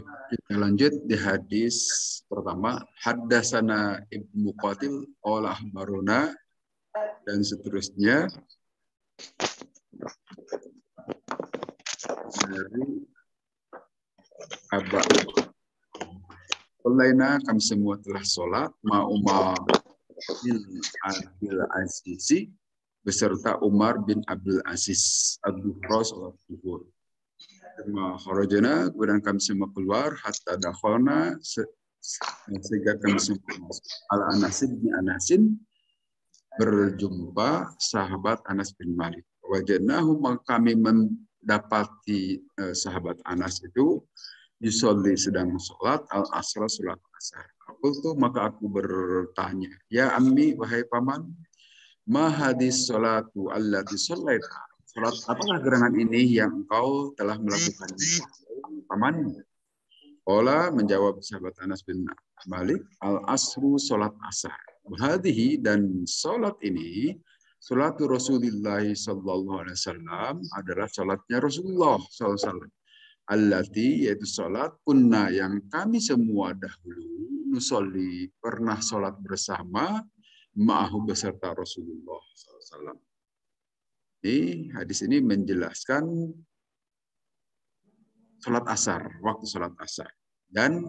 Kita lanjut di hadis pertama. Haddatsana Ibnu Qatil qala akhbaruna dan seterusnya dari Aba. Selaina kami semua telah sholat Umar bin Abdul Aziz beserta Umar bin Abdul Aziz ad-duhra sholat zuhur. Kharajana, kemudian kami semua keluar hatta dakhalna sehingga kami semua masuk ala Anasin bin Anasin berjumpa sahabat Anas bin Malik. Wajadnahu, kami mendapati sahabat Anas itu yusolli sedang sholat al-asra, sholat asar. Maka aku bertanya, ya ammi, wahai paman, ma hadis sholatu allati shallaita. Sholat apakah gerangan ini yang engkau telah melakukan? Paman. Qala, menjawab sahabat Anas bin Malik, al-asru, sholat asar. Hadihi, dan sholat ini, sholatu Rasulullah sallallahu alaihi wasallam, adalah sholatnya Rasulullah sallallahu alaihi wasallam. Allati, yaitu sholat kunna, yang kami semua dahulu nusolli, pernah sholat bersama ma'ahu, beserta Rasulullah sallallahu alaihi wasallam. Ini hadis ini menjelaskan sholat asar, waktu sholat asar. Dan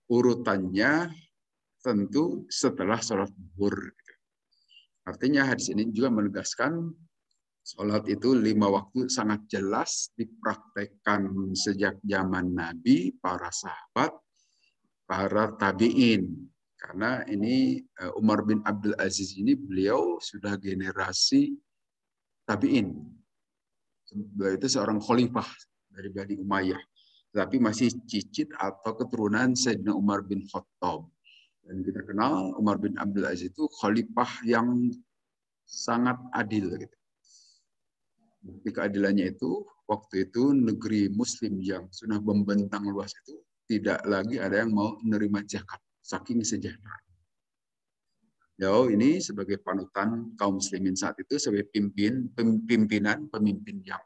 urutannya tentu setelah sholat zuhur. Artinya hadis ini juga menegaskan sholat itu 5 waktu sangat jelas dipraktekkan sejak zaman Nabi, para sahabat, para tabi'in. Karena ini Umar bin Abdul Aziz ini beliau sudah generasi tabi'in. Beliau itu seorang khalifah dari Bani Umayyah, tapi masih cicit atau keturunan Sayyidina Umar bin Khattab. Dan kita kenal Umar bin Abdul Aziz itu khalifah yang sangat adil. Bukti keadilannya itu, waktu itu negeri Muslim yang sudah membentang luas itu tidak lagi ada yang mau menerima zakat, saking sejahtera. Ini sebagai panutan kaum muslimin saat itu, sebagai pemimpin yang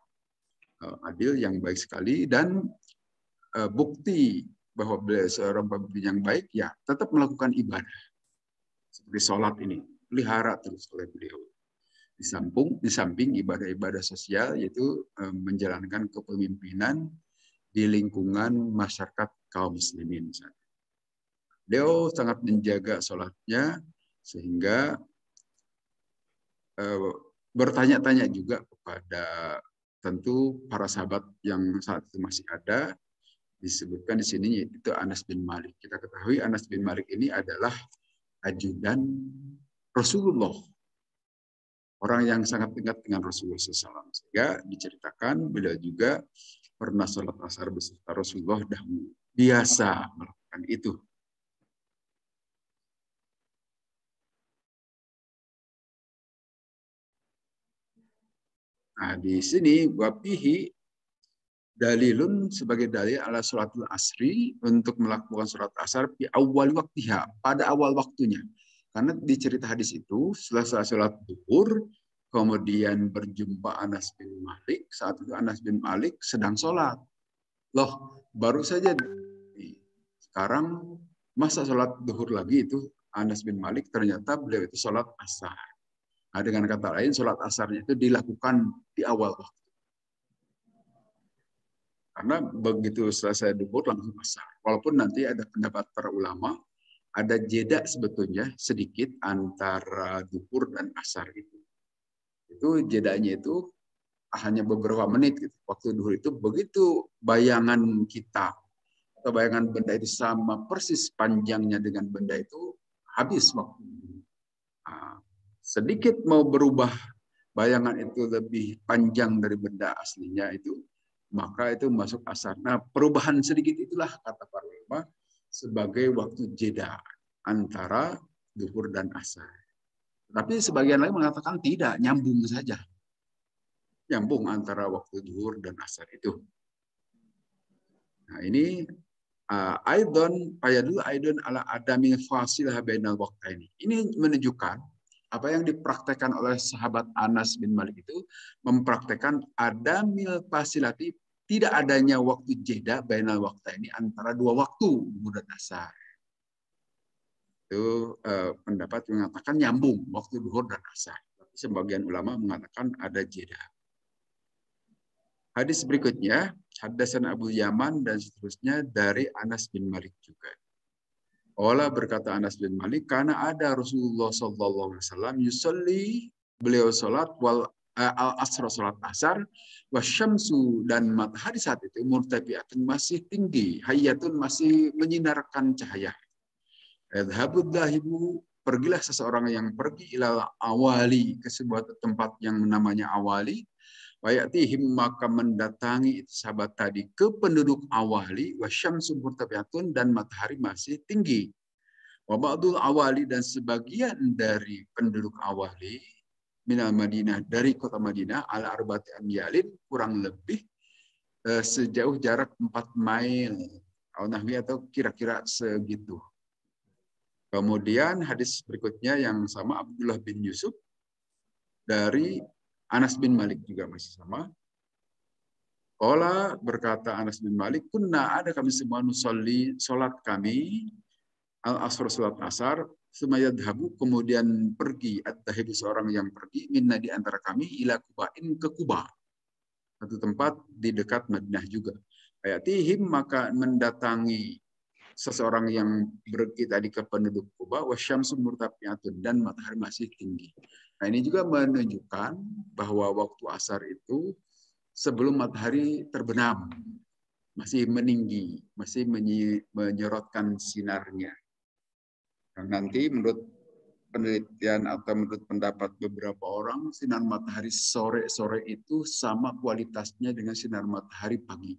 adil, yang baik sekali, dan bukti bahwa beliau seorang pemimpin yang baik, ya tetap melakukan ibadah seperti sholat ini pelihara terus oleh beliau. Di samping ibadah-ibadah sosial, yaitu menjalankan kepemimpinan di lingkungan masyarakat kaum muslimin. Beliau sangat menjaga sholatnya, sehingga bertanya-tanya juga kepada tentu para sahabat yang saat itu masih ada. Disebutkan di sini itu Anas bin Malik. Kita ketahui Anas bin Malik ini adalah ajudan Rasulullah, orang yang sangat dekat dengan Rasulullah SAW. Sehingga diceritakan beliau juga pernah sholat asar beserta Rasulullah dahulu, biasa melakukan itu. Nah, di sini wabihi dalilun, sebagai dalil ala sholatul asri, untuk melakukan sholat asar di awal waktiha, pada awal waktunya. Karena di cerita hadis itu, setelah sholat zuhur, kemudian berjumpa Anas bin Malik. Saat itu Anas bin Malik sedang sholat. Loh, baru saja sekarang masa sholat zuhur lagi itu Anas bin Malik, ternyata beliau itu sholat asar. Nah, dengan kata lain, sholat asarnya itu dilakukan di awal waktu. Karena begitu selesai zuhur langsung asar. Walaupun nanti ada pendapat para ulama, ada jeda sebetulnya sedikit antara zuhur dan asar itu. Itu jedanya itu hanya beberapa menit. Gitu. Waktu zuhur itu begitu bayangan kita, atau bayangan benda itu sama persis panjangnya dengan benda itu, habis waktu. Nah, sedikit mau berubah bayangan itu lebih panjang dari benda aslinya itu, maka itu masuk asar. Nah, perubahan sedikit itulah kata para ulama sebagai waktu jeda antara zuhur dan asar. Tapi sebagian lain mengatakan tidak, nyambung saja. Nyambung antara waktu zuhur dan asar itu. Nah, ini aidon payadul aidon ala adami fasilah bainal waqtaini. Ini menunjukkan apa yang dipraktekkan oleh sahabat Anas bin Malik itu, mempraktekkan adamil fasilati, tidak adanya waktu jeda bainal waktu ini antara dua waktu zuhur dan asar. Itu pendapat mengatakan nyambung waktu zuhur dan asar. Tapi sebagian ulama mengatakan ada jeda. Hadis berikutnya, Haddatsana Abu Yaman dan seterusnya dari Anas bin Malik juga. Ola berkata Anas bin Malik, karena ada Rasulullah Sallallahu Alaihi Wasallam yusolli, beliau sholat wal al asr sholat asar, wasyamsu dan matahari saat itu murtafiatun masih tinggi, hayatun masih menyinarkan cahaya. Adhabud dahibu, pergilah seseorang yang pergi ilal awali ke sebuah tempat yang namanya awali. Wayatihim maka mendatangi itu sahabat tadi ke penduduk awali wasyamsu murtafiatun dan matahari masih tinggi. Wa ba'dul awali dan sebagian dari penduduk awali minal Madinah dari kota Madinah ala arba'ati amyalin kurang lebih sejauh jarak 4 mil atau kira-kira segitu. Kemudian hadis berikutnya yang sama Abdullah bin Yusuf dari Anas bin Malik juga masih sama. Qala berkata Anas bin Malik, kunna ada kami semua nusolli salat kami al-asr salat asar, sumayadhabu kemudian pergi at-tahibu seorang yang pergi minna di antara kami ila Kubain ke Kuba. Satu tempat di dekat Madinah juga. Ayatihim maka mendatangi seseorang yang pergi tadi ke penduduk Kuba wasyamsu murtafiatun dan matahari masih tinggi. Nah, ini juga menunjukkan bahwa waktu asar itu sebelum matahari terbenam, masih meninggi, masih menyorotkan sinarnya. Dan nanti menurut penelitian atau menurut pendapat beberapa orang, sinar matahari sore-sore itu sama kualitasnya dengan sinar matahari pagi.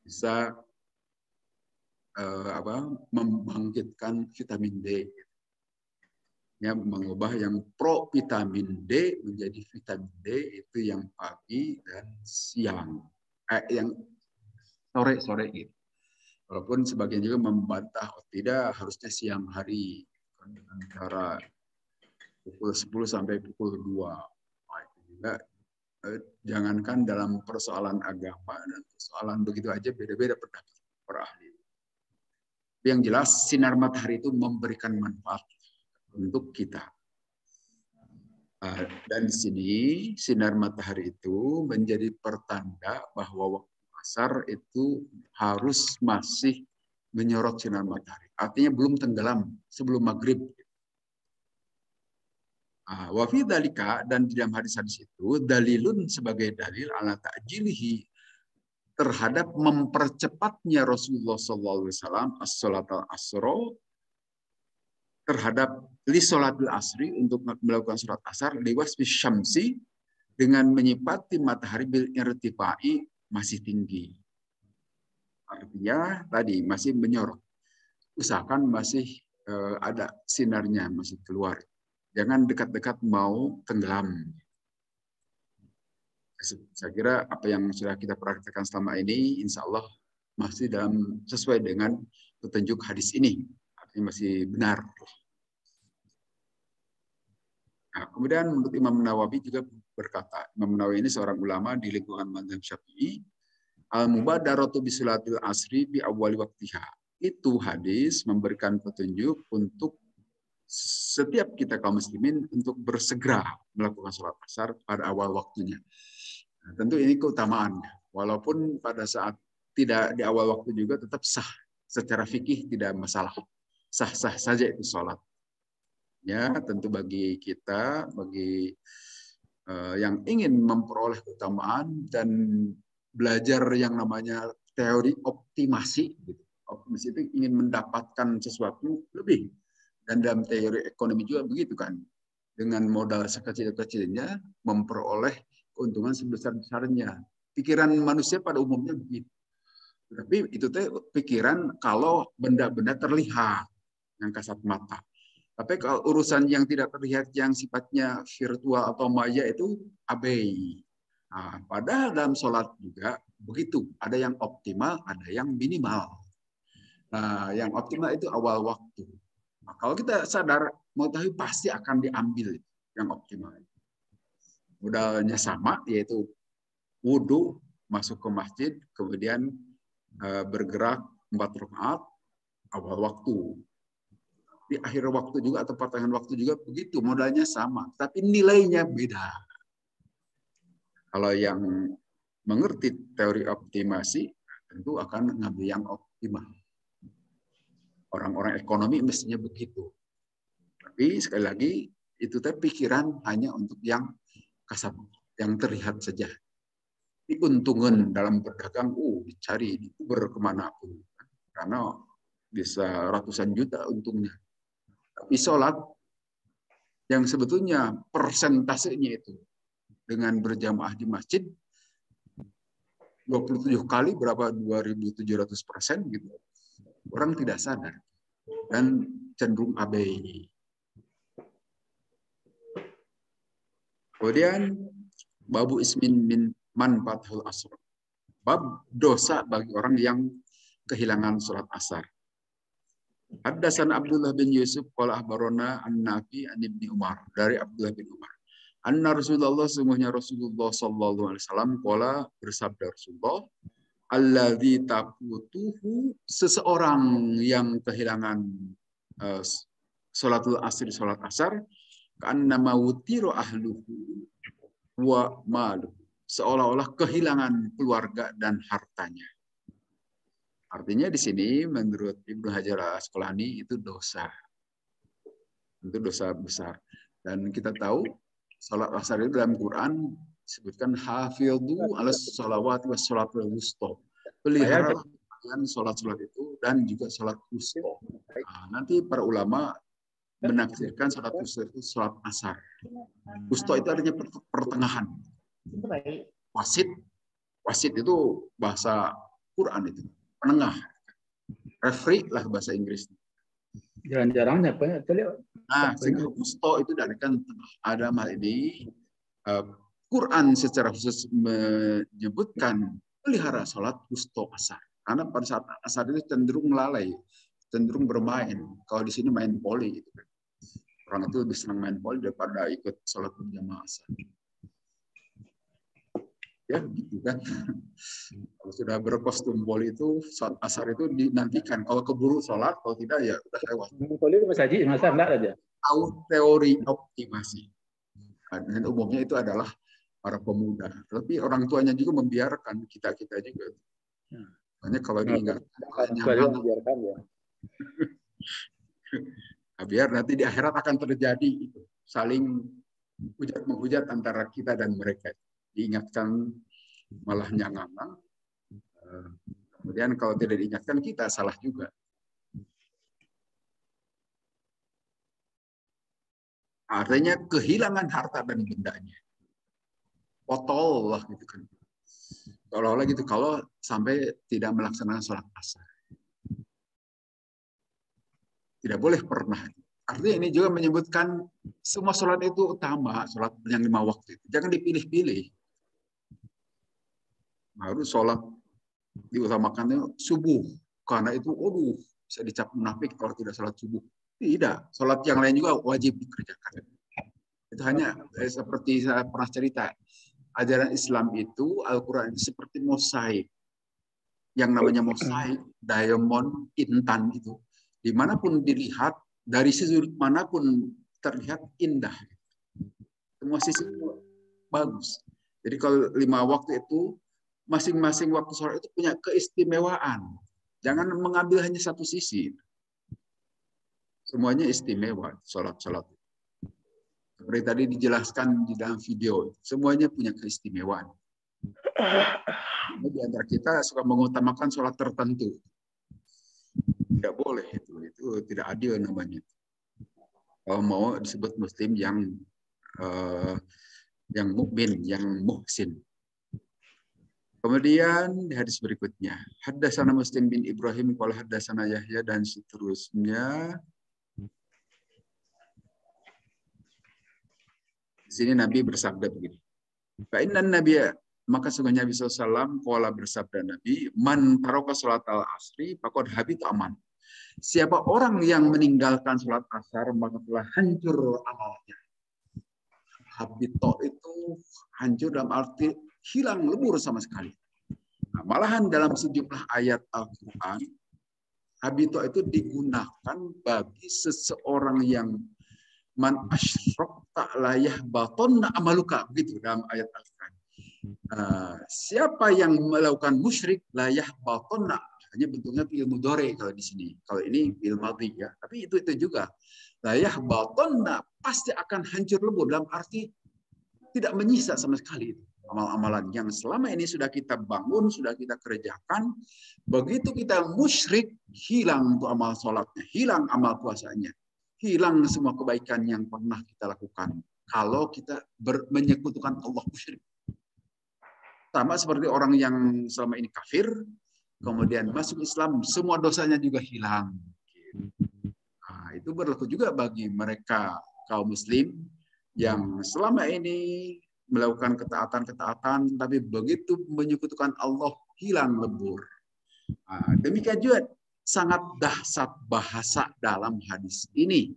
Bisa membangkitkan vitamin D. Ya, mengubah yang pro vitamin D menjadi vitamin D itu yang pagi dan siang, yang sore gitu. Walaupun sebagian juga membantah, oh tidak, harusnya siang hari antara pukul 10 sampai pukul 2. Nah, itu juga jangankan dalam persoalan agama dan persoalan begitu aja beda-beda pendapat para ahli. Yang jelas sinar matahari itu memberikan manfaat untuk kita. Dan di sini sinar matahari itu menjadi pertanda bahwa waktu asar itu harus masih menyorot sinar matahari. Artinya belum tenggelam sebelum maghrib. Wa fi dzalika dan di dalam hadis-hadis itu dalilun sebagai dalil ala ta'jilihi terhadap mempercepatnya Rasulullah sallallahu alaihi wasallam as-salatul asra terhadap li sholatul asri untuk melakukan sholat asar liwas bisyamsi dengan menyipati matahari bil irtifai masih tinggi. Artinya tadi masih menyorot. Usahakan masih ada sinarnya masih keluar. Jangan dekat-dekat mau tenggelam. Saya kira apa yang sudah kita praktekkan selama ini insya Allah masih sesuai dengan petunjuk hadis ini. Artinya masih benar. Nah, kemudian menurut Imam Nawawi juga berkata, Imam Nawawi ini seorang ulama di lingkungan mazhab Syafi'i, al-mubadaratu bisolatil asri bi awwali waqtiha. Itu hadis memberikan petunjuk untuk setiap kita kaum muslimin untuk bersegera melakukan sholat asar pada awal waktunya. Nah, tentu ini keutamaan. Walaupun pada saat tidak di awal waktu juga tetap sah. Secara fikih tidak masalah. Sah-sah saja itu sholat. Ya, tentu bagi kita, bagi yang ingin memperoleh keutamaan dan belajar yang namanya teori optimasi, gitu. Optimasi itu ingin mendapatkan sesuatu lebih. Dan dalam teori ekonomi juga begitu kan. Dengan modal sekecil-kecilnya memperoleh keuntungan sebesar-besarnya. Pikiran manusia pada umumnya begitu. Tapi itu pikiran kalau benda-benda terlihat yang kasat mata. Tapi kalau urusan yang tidak terlihat yang sifatnya virtual atau maya itu abai. Nah, padahal dalam sholat juga begitu. Ada yang optimal, ada yang minimal. Nah, yang optimal itu awal waktu. Nah, kalau kita sadar, mengetahui pasti akan diambil yang optimal. Modalnya sama, yaitu wudhu masuk ke masjid, kemudian bergerak 4 rakaat awal waktu. Di akhir waktu juga atau pertengahan waktu juga begitu, modalnya sama, tapi nilainya beda. Kalau yang mengerti teori optimasi, tentu akan ngambil yang optimal. Orang-orang ekonomi mestinya begitu. Tapi sekali lagi, itu pikiran hanya untuk yang kasat, yang terlihat saja. Keuntungan dalam berdagang, dicari, berkemana pun. Karena bisa ratusan juta untungnya. Tapi sholat, yang sebetulnya persentasenya itu, dengan berjamaah di masjid, 27 kali berapa 2.700% gitu. Orang tidak sadar dan cenderung abai. Kemudian babu ismin min manfaatul asr. Bab dosa bagi orang yang kehilangan sholat asar. Haddasan Abdullah bin Yusuf qala akhbarana an-Nafi an Ibnu Umar, dari Abdullah bin Umar. Anna Rasulullah, sungguhnya Rasulullah sallallahu alaihi wasallam qala, bersabda Rasulullah, alladzi tafutuhu, seseorang yang kehilangan salatul asri, salat asar, karena mawutiru ahluhu wa malu, seolah-olah kehilangan keluarga dan hartanya. Artinya di sini menurut Ibnu Hajar Al-Asqalani itu dosa. Itu dosa besar. Dan kita tahu salat asar itu dalam Quran disebutkan hafidhu ala sholawat wa sholatul wusta. Pelihara sholat-sholat itu dan juga sholat wusta. Nah, nanti para ulama menafsirkan sholat wusta itu sholat asar. Wusta itu artinya pertengahan. Wasit itu bahasa Quran itu. Penengah. Referee lah bahasa Inggris. Jarang-jarang nyapa. Nah, sehingga wusta itu dari kan ada hal ini Quran secara khusus menyebutkan pelihara sholat wusta asar. Karena pada saat asar itu cenderung lalai, cenderung bermain. Kalau di sini main poli, gitu. Orang itu lebih senang main poli daripada ikut sholat berjamaah asar. Ya, gitu kan. Kalau sudah berkostum poli itu, sholat asar itu dinantikan. Kalau keburu sholat, kalau tidak ya udah lewat. Poli Mas Haji, masa enggak aja? Tahu teori optimasi. Dan umumnya itu adalah para pemuda. Tapi orang tuanya juga membiarkan, kita-kita juga. Hanya kalau diingat, biarkan ya. Biar nanti di akhirat akan terjadi itu, saling hujat-menghujat antara kita dan mereka. Diingatkan malah nyangaman. Kemudian kalau tidak diingatkan kita salah juga. Artinya kehilangan harta dan bendanya. Potol lah gitu kan. Seolah-olah gitu kalau sampai tidak melaksanakan sholat asar. Tidak boleh pernah. Artinya ini juga menyebutkan semua sholat itu utama, sholat yang 5 waktu itu. Jangan dipilih-pilih. Harus sholat diutamakannya subuh. Karena itu, bisa dicap munafik kalau tidak sholat subuh. Tidak. Sholat yang lain juga wajib dikerjakan. Itu hanya seperti saya pernah cerita. Ajaran Islam itu, Al-Quran itu seperti mosaik. Yang namanya mosaik, diamond, intan itu. Dimanapun dilihat, dari sudut manapun terlihat indah. Semua sisi bagus. Jadi kalau 5 waktu itu, masing-masing waktu sholat itu punya keistimewaan. Jangan mengambil hanya satu sisi. Semuanya istimewa, sholat-sholat. Seperti tadi dijelaskan di dalam video, semuanya punya keistimewaan. Di antara kita suka mengutamakan sholat tertentu. Tidak boleh itu tidak adil namanya. Kalau mau disebut muslim yang mukmin, yang muhsin. Kemudian di hadis berikutnya, haddatsana Muslim bin Ibrahim qala haddatsana Yahya, dan seterusnya. Di sini Nabi bersabda begini. Fa innan nabiyya, maka sungguhnya Nabi sallallahu qala, bersabda Nabi, man taraka salatal asri faqad habita aman. Siapa orang yang meninggalkan salat asar maka telah hancur amalnya. Habito itu hancur dalam arti hilang, lebur sama sekali. Nah, malahan dalam sejumlah ayat Al-Quran, habito itu digunakan bagi seseorang yang man asyrakta la yahbatanna amaluka, begitu dalam ayat Al-Quran. Siapa yang melakukan musyrik la yahbatanna, hanya bentuknya fi'il mudhari kalau di sini. Kalau ini fi'il madhi ya. Tapi itu juga. La yahbatanna pasti akan hancur lebur, dalam arti tidak menyisa sama sekali amal-amalan yang selama ini sudah kita bangun, sudah kita kerjakan. Begitu kita musyrik, hilang tuh amal sholatnya, hilang amal puasanya, hilang semua kebaikan yang pernah kita lakukan. Kalau kita menyekutukan Allah musyrik. Sama seperti orang yang selama ini kafir, kemudian masuk Islam, semua dosanya juga hilang. Nah, itu berlaku juga bagi mereka kaum muslim yang selama ini melakukan ketaatan-ketaatan, tapi begitu menyekutukan Allah, hilang lebur. Nah, demikian juga sangat dahsyat bahasa dalam hadis ini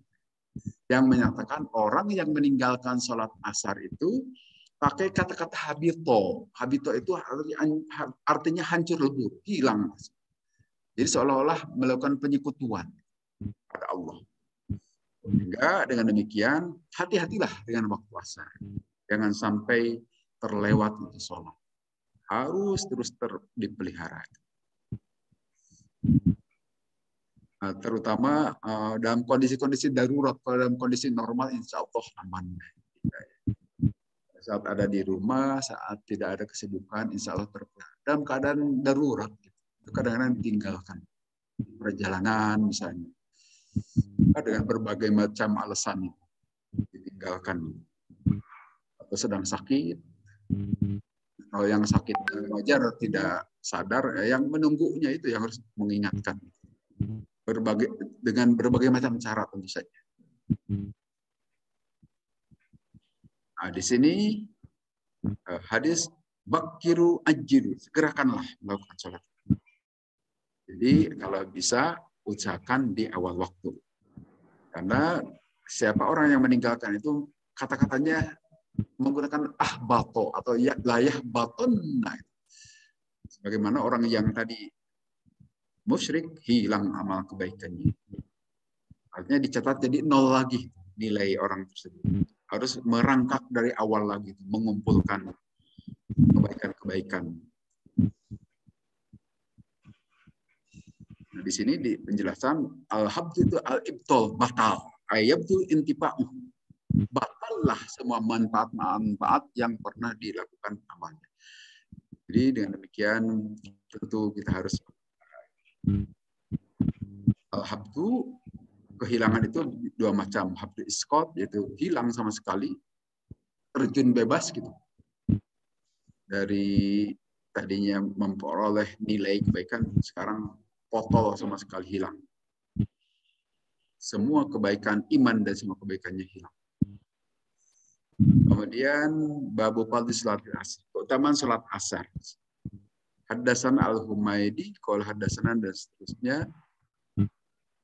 yang menyatakan orang yang meninggalkan sholat asar itu pakai kata-kata habito. Habito itu artinya hancur lebur, hilang. Jadi seolah-olah melakukan penyekutuan pada Allah. Sehingga dengan demikian, hati-hatilah dengan waktu asar. Jangan sampai terlewat untuk sholat. Harus terus dipelihara. Nah, terutama dalam kondisi-kondisi darurat. Kalau dalam kondisi normal, insya Allah aman. Saat ada di rumah, saat tidak ada kesibukan, insya Allah terpelihara. Dalam keadaan darurat, itu kadang-kadang ditinggalkan. Perjalanan misalnya. Dengan berbagai macam alasan ditinggalkan. Atau sedang sakit. Kalau yang sakit wajar tidak sadar, yang menunggunya itu yang harus mengingatkan. Dengan berbagai macam cara tentu saja. Nah, di sini hadis bakiru ajiru, segerakanlah melakukan sholat. Jadi kalau bisa usahakan di awal waktu. Karena siapa orang yang meninggalkan itu kata-katanya menggunakan ahbato atau layah baton. Nah, sebagaimana orang yang tadi musyrik, hilang amal kebaikannya. Artinya dicatat jadi 0 lagi nilai orang tersebut. Harus merangkak dari awal lagi, mengumpulkan kebaikan-kebaikan. Nah, di sini di penjelasan al-habdu itu al-ibtal, batal. Ayabdu intipa'u. Batallah semua manfaat-manfaat yang pernah dilakukan amalnya. Jadi dengan demikian tentu kita harus al-habdu, kehilangan itu dua macam. Habdu iskot, yaitu hilang sama sekali, terjun bebas gitu. Dari tadinya memperoleh nilai kebaikan, sekarang potol sama sekali hilang. Semua kebaikan iman dan semua kebaikannya hilang. Kemudian babu fadli salatil asar, keutamaan salat asar. Haddatsana al-Humaidi, qala haddatsana dan seterusnya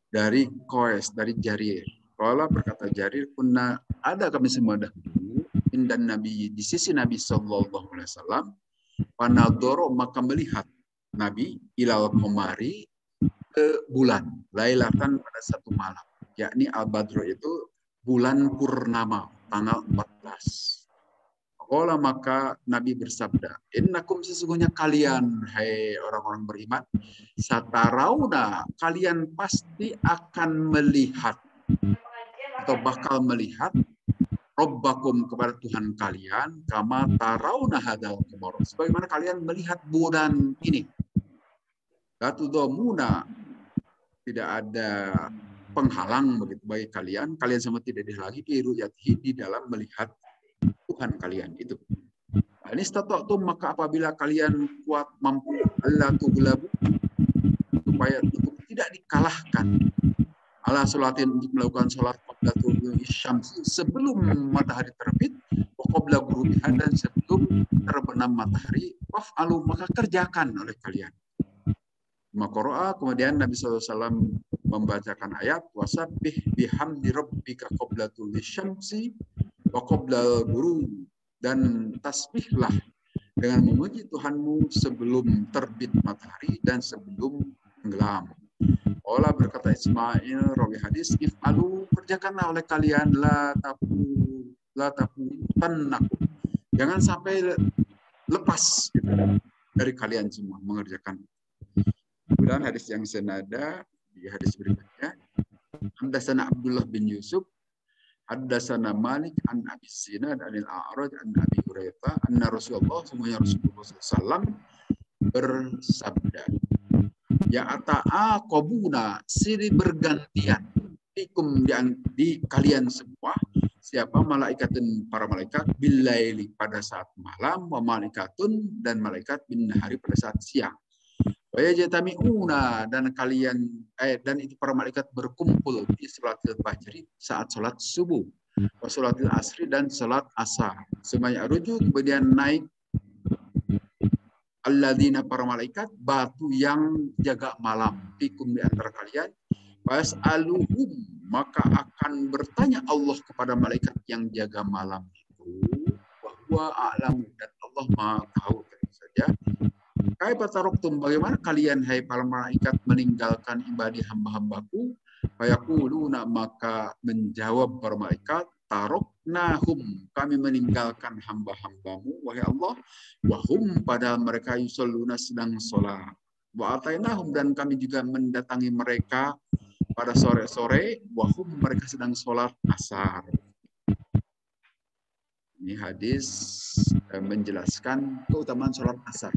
dari Qais, dari Jarir. Qala berkata Jarir, kunna ada kami semua dahulu indan Nabi, di sisi Nabi sallallahu alaihi wasallam, panadoro maka melihat Nabi ilal qamari ke bulan, lailatan pada satu malam, yakni al-badr itu bulan purnama tanggal 14. Qala maka Nabi bersabda, innakum sesungguhnya kalian, hai orang-orang beriman, satarauna, kalian pasti akan melihat atau bakal melihat Rabbakum kepada Tuhan kalian, kama tarauna hadal qamar, sebagaimana kalian melihat bulan ini. Latudhamuna, tidak ada penghalang begitu bagi kalian semua tidak dihalangi di dalam melihat Tuhan kalian itu. Ini stata'tum, maka apabila kalian kuat mampu Allah tughlabu, supaya tidak dikalahkan ala sholatin, untuk melakukan sholat qabla tulu'i syamsi, sebelum matahari terbit, wa qabla ghurubiha, dan sebelum terbenam matahari, waf'alu, maka kerjakan oleh kalian. Maqara'a, kemudian Nabi SAW membacakan ayat wasabbih bihamdi rabbika qabla tulu'i syamsi wa qabla ghurub, dan tasbihlah dengan memuji Tuhanmu sebelum terbit matahari dan sebelum tenggelam. Allah berkata Ismail, rawi hadis, if'alu, kerjakanlah oleh kalian, la tapu tannaku. Jangan sampai lepas gitu, dari kalian semua mengerjakan. Kemudian hadis yang senada di hadis berikutnya, Haddatsana Abdullah bin Yusuf, Haddatsana Malik an Abi Zinad anil A'raj an Abi Hurairah anna Rasulullah SAW bersabda, ya ata'a qabuna, silih bergantian fikum di kalian semua, siapa malaikatun, para malaikat, billaili, pada saat malam, wa malaikatun, dan malaikat bin nahari, pada saat siang. Wa yajtami'una, dan kalian dan itu para malaikat berkumpul di salatil fajri, saat salat subuh, wa salatil asri, dan salat asar. Semuanya rujuk, kemudian naik alladzina, para malaikat, batu yang jaga malam, fikum, di antara kalian, was'aluhum, maka akan bertanya Allah kepada malaikat yang jaga malam itu, bahwa a'lamu, dan Allah Maha tahu. Saja, kaifa taraktum, bagaimana kalian hai para malaikat meninggalkan ibadi hamba-hambaku? Fayaquluna, maka menjawab para malaikat, taraknahum, kami meninggalkan hamba-hambamu wahai Allah, wahum, padahal mereka yusalluna, sedang sholat, wa atainahum, dan kami juga mendatangi mereka pada sore-sore, wahum, mereka sedang sholat asar. Ini hadis menjelaskan keutamaan sholat asar.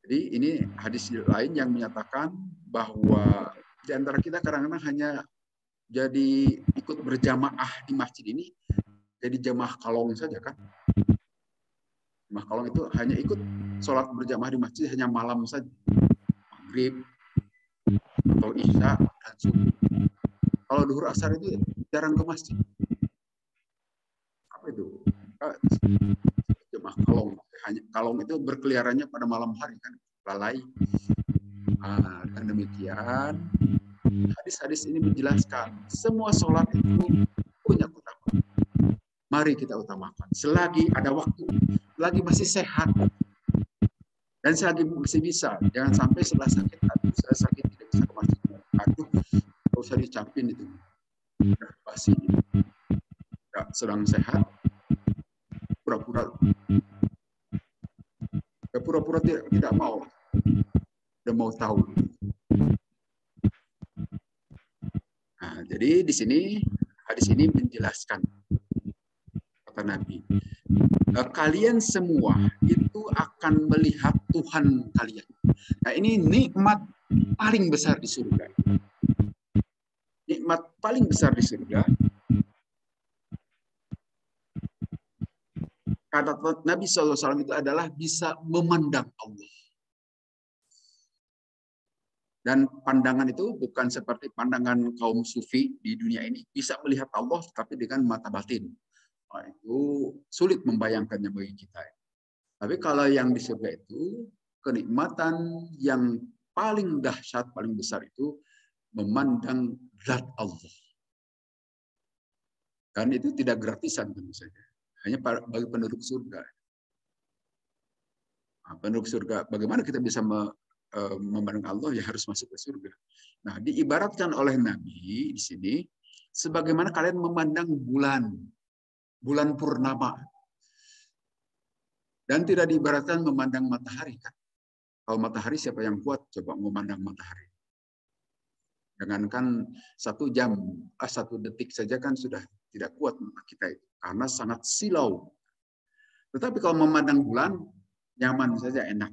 Jadi ini hadis lain yang menyatakan bahwa di antara kita kadang-kadang hanya jadi ikut berjamaah di masjid ini, jadi jamaah kalong saja kan. Jamaah kalong itu hanya ikut sholat berjamaah di masjid hanya malam saja, maghrib atau isya dan subuh. Kalau duhur asar itu jarang ke masjid. Apa itu? Jemaah kalong. Kalong itu berkeliarannya pada malam hari kan, lalai. Dan demikian hadis-hadis ini menjelaskan semua sholat itu punya keutamaan. Mari kita utamakan selagi ada waktu, selagi masih sehat, dan selagi masih bisa. Jangan sampai setelah sakit, aduh saya sakit tidak bisa ke masjid, aduh nggak usah dicapin itu, udah pasti sedang sehat, pura-pura tidak mau, tidak mau tahu. Nah, jadi di sini hadis ini menjelaskan, kata Nabi, kalian semua itu akan melihat Tuhan kalian. Nah, ini nikmat paling besar di surga. Nikmat paling besar di surga. Kata Nabi SAW itu adalah bisa memandang Allah. Dan pandangan itu bukan seperti pandangan kaum sufi di dunia ini. Bisa melihat Allah tapi dengan mata batin. Nah, itu sulit membayangkannya bagi kita. Tapi kalau yang di surga itu, kenikmatan yang paling dahsyat, paling besar itu memandang zat Allah. Dan itu tidak gratisan tentu saja. Hanya bagi penduduk surga. Nah, penduduk surga, bagaimana kita bisa memandang Allah? Ya harus masuk ke surga. Nah, diibaratkan oleh Nabi di sini, sebagaimana kalian memandang bulan purnama. Dan tidak diibaratkan memandang matahari kan. Kalau matahari siapa yang kuat coba memandang matahari? Jangankan 1 jam, 1 detik saja kan sudah tidak kuat kita itu, karena sangat silau. Tetapi kalau memandang bulan, nyaman saja, enak.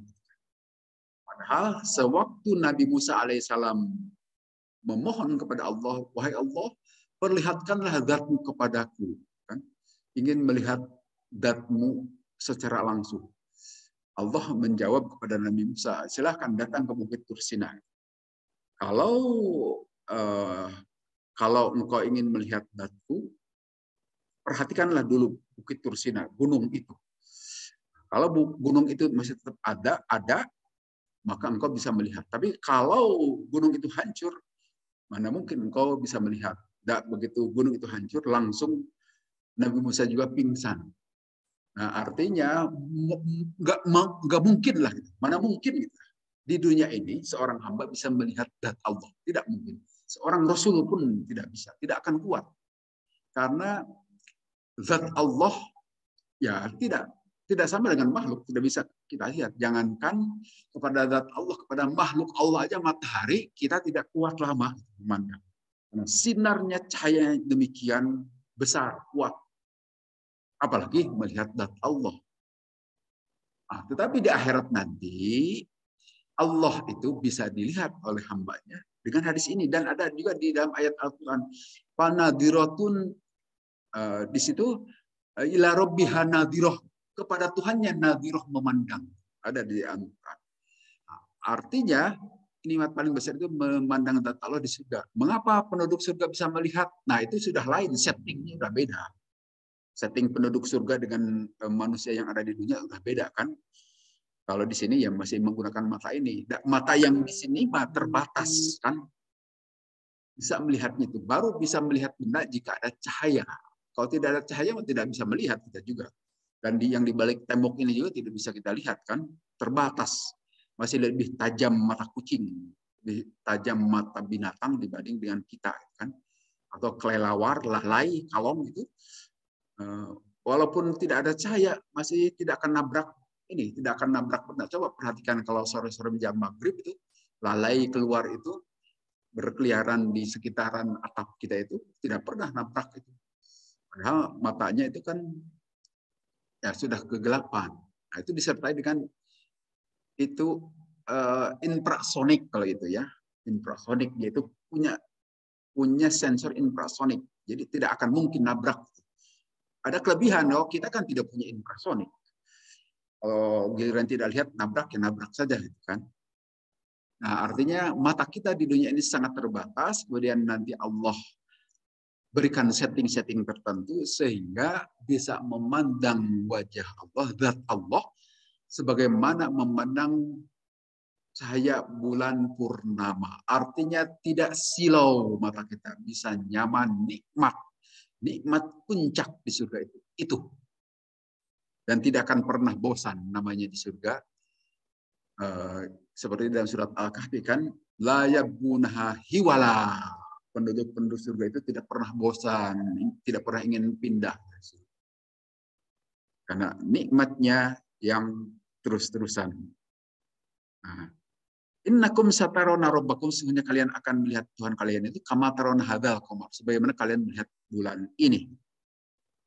Padahal sewaktu Nabi Musa alaihissalam memohon kepada Allah, wahai Allah, perlihatkanlah zatmu kepadaku. Kan? Ingin melihat zatmu secara langsung. Allah menjawab kepada Nabi Musa, silahkan datang ke Bukit Tursina. Kalau engkau ingin melihat zatku, perhatikanlah dulu Bukit Tursina, gunung itu. Kalau gunung itu masih tetap ada, maka engkau bisa melihat. Tapi kalau gunung itu hancur, mana mungkin engkau bisa melihat. Begitu gunung itu hancur, langsung Nabi Musa juga pingsan. Nah, artinya nggak mungkin lah, gitu. Mana mungkin gitu. Di dunia ini seorang hamba bisa melihat zat Allah, tidak mungkin. Seorang Rasul pun tidak bisa, tidak akan kuat, karena zat Allah ya tidak sama dengan makhluk, tidak bisa kita lihat. Jangankan kepada zat Allah, kepada makhluk Allah aja matahari kita tidak kuat lama memandang. Karena sinarnya cahaya demikian besar, kuat. Apalagi melihat zat Allah. Nah, tetapi di akhirat nanti Allah itu bisa dilihat oleh hambanya dengan hadis ini, dan ada juga di dalam ayat Al-Quran. Panadiratun di situ ila rabbiha nadiroh, kepada Tuhannya nadiroh, memandang. Ada di Al-Quran. Nah, artinya nikmat paling besar itu memandang zat Allah di surga. Mengapa penduduk surga bisa melihat? Nah, itu sudah lain, settingnya sudah beda. Setting penduduk surga dengan manusia yang ada di dunia sudah beda kan. Kalau di sini ya masih menggunakan mata ini. Mata yang di sini terbatas kan. Bisa melihatnya itu. Baru bisa melihat benda jika ada cahaya. Kalau tidak ada cahaya tidak bisa melihat kita juga. Dan yang di balik tembok ini juga tidak bisa kita lihat kan. Terbatas. Masih lebih tajam mata kucing. Lebih tajam mata binatang dibanding dengan kita kan. Atau kelelawar, lalai, kalong gitu. Walaupun tidak ada cahaya, masih tidak akan nabrak ini, tidak akan nabrak benda. Coba perhatikan kalau sore-sore jam maghrib itu, lalai keluar itu, berkeliaran di sekitaran atap kita itu, tidak pernah nabrak itu. Padahal matanya itu kan ya sudah kegelapan. Nah, itu disertai dengan itu infrasonik kalau itu ya. Infrasonik, dia itu punya sensor infrasonik. Jadi tidak akan mungkin nabrak. Ada kelebihan, kita kan tidak punya infrasonik. Kalau giliran tidak lihat, nabrak ya nabrak saja, gitu kan. Nah, artinya mata kita di dunia ini sangat terbatas, kemudian nanti Allah berikan setting-setting tertentu sehingga bisa memandang wajah Allah, zat Allah, sebagaimana memandang cahaya bulan purnama. Artinya tidak silau mata kita, bisa nyaman, nikmat. Nikmat puncak di surga itu. Itu. Dan tidak akan pernah bosan namanya di surga. Seperti dalam surat Al-Kahfi kan, la yabunha hiwala. Penduduk-penduduk surga itu tidak pernah bosan, tidak pernah ingin pindah. Karena nikmatnya yang terus-terusan. Nah, innakum satarona rabbakum, sesungguhnya kalian akan melihat Tuhan kalian itu kama tarawna hadzal qamar, sebagaimana kalian melihat bulan ini.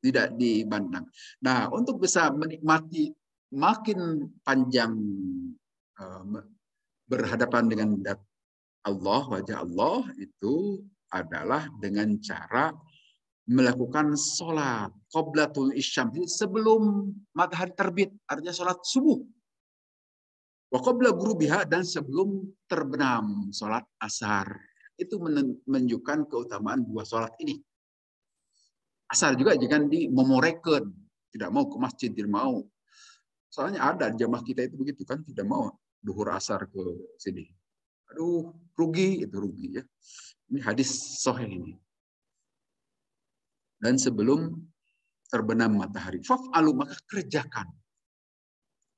Tidak dibandang. Nah, untuk bisa menikmati makin panjang berhadapan dengan Allah, wajah Allah itu adalah dengan cara melakukan sholat qoblatul isyam, sebelum matahari terbit, artinya sholat subuh. Wa qabla ghurubiha, dan sebelum terbenam, sholat asar. Itu menunjukkan keutamaan dua sholat ini. Asar juga jangan dimomoreken, tidak mau ke masjid, tidak mau. Soalnya ada jamaah kita itu begitu kan, tidak mau duhur asar ke sini. Aduh, rugi, itu rugi ya. Ini hadis sahih ini. Dan sebelum terbenam matahari, faf'alu, maka kerjakan.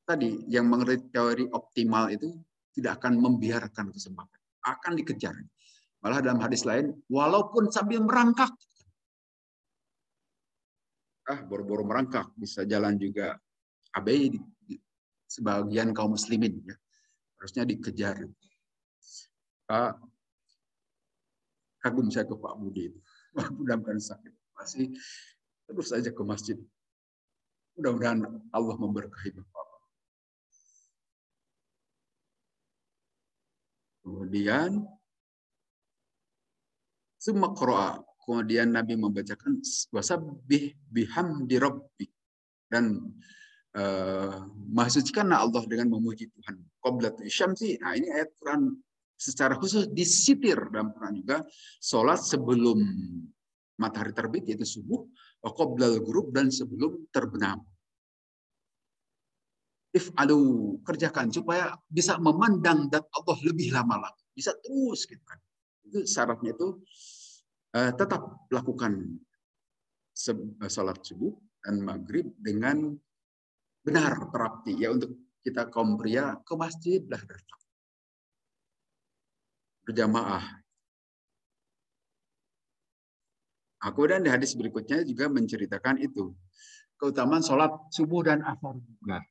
Tadi yang mengerti teori optimal itu tidak akan membiarkan kesempatan, akan dikejar. Malah dalam hadis lain, walaupun sambil merangkak, boro-boro merangkak, bisa jalan juga abai di sebagian kaum muslimin ya. Harusnya dikejar. Kagum saya ke Pak Budi itu. Mudah-mudahan sakit masih terus saja ke masjid. Mudah-mudahan Allah memberkahi Bapak. Kemudian summa qara'a, kemudian Nabi membacakan wasabbih bihamdi rabbik, dan maha sucikanlah Allah dengan memuji Tuhan. Qoblatul syamsi, nah ini ayat Quran secara khusus disitir dalam Quran juga, sholat sebelum matahari terbit yaitu subuh, wa qoblal ghurub, dan sebelum terbenam. If'alu, kerjakan supaya bisa memandang zat Allah lebih lama lagi, bisa terus gitu kan. Itu syaratnya itu tetap lakukan sholat subuh dan maghrib dengan benar terapti ya untuk kita kaum pria ke masjid lah datang berjamaah. Kemudian di hadis berikutnya juga menceritakan itu keutamaan sholat subuh dan asar juga.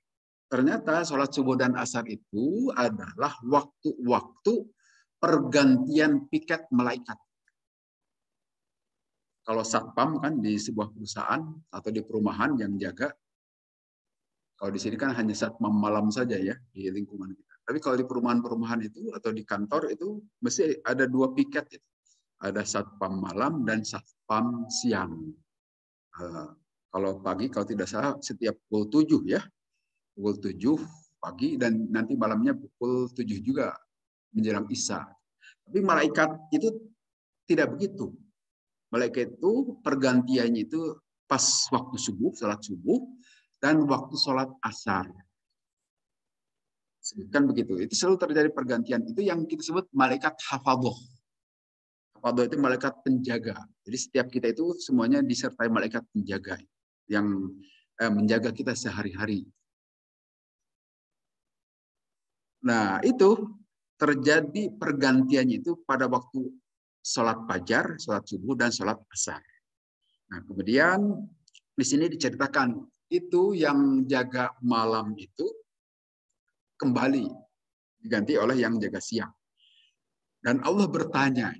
Ternyata sholat subuh dan asar itu adalah waktu-waktu pergantian piket malaikat. Kalau satpam kan di sebuah perusahaan atau di perumahan yang jaga, kalau di sini kan hanya satpam malam saja ya di lingkungan kita. Tapi kalau di perumahan-perumahan itu atau di kantor itu mesti ada 2 piket. Ada satpam malam dan satpam siang. Kalau pagi kalau tidak salah setiap pukul 7 ya. Pukul 7 pagi dan nanti malamnya pukul 7 juga menjelang Isya. Tapi malaikat itu tidak begitu. Malaikat itu pergantiannya itu pas waktu subuh, sholat subuh, dan waktu sholat asar. Sebutkan begitu. Itu selalu terjadi pergantian. Itu yang kita sebut malaikat hafadhoh. Hafadhoh itu malaikat penjaga. Jadi setiap kita itu semuanya disertai malaikat penjaga yang menjaga kita sehari-hari. Nah, itu terjadi pergantiannya itu pada waktu sholat fajar, sholat subuh, dan sholat asar. Nah, kemudian di sini diceritakan itu yang jaga malam itu kembali diganti oleh yang jaga siang. Dan Allah bertanya,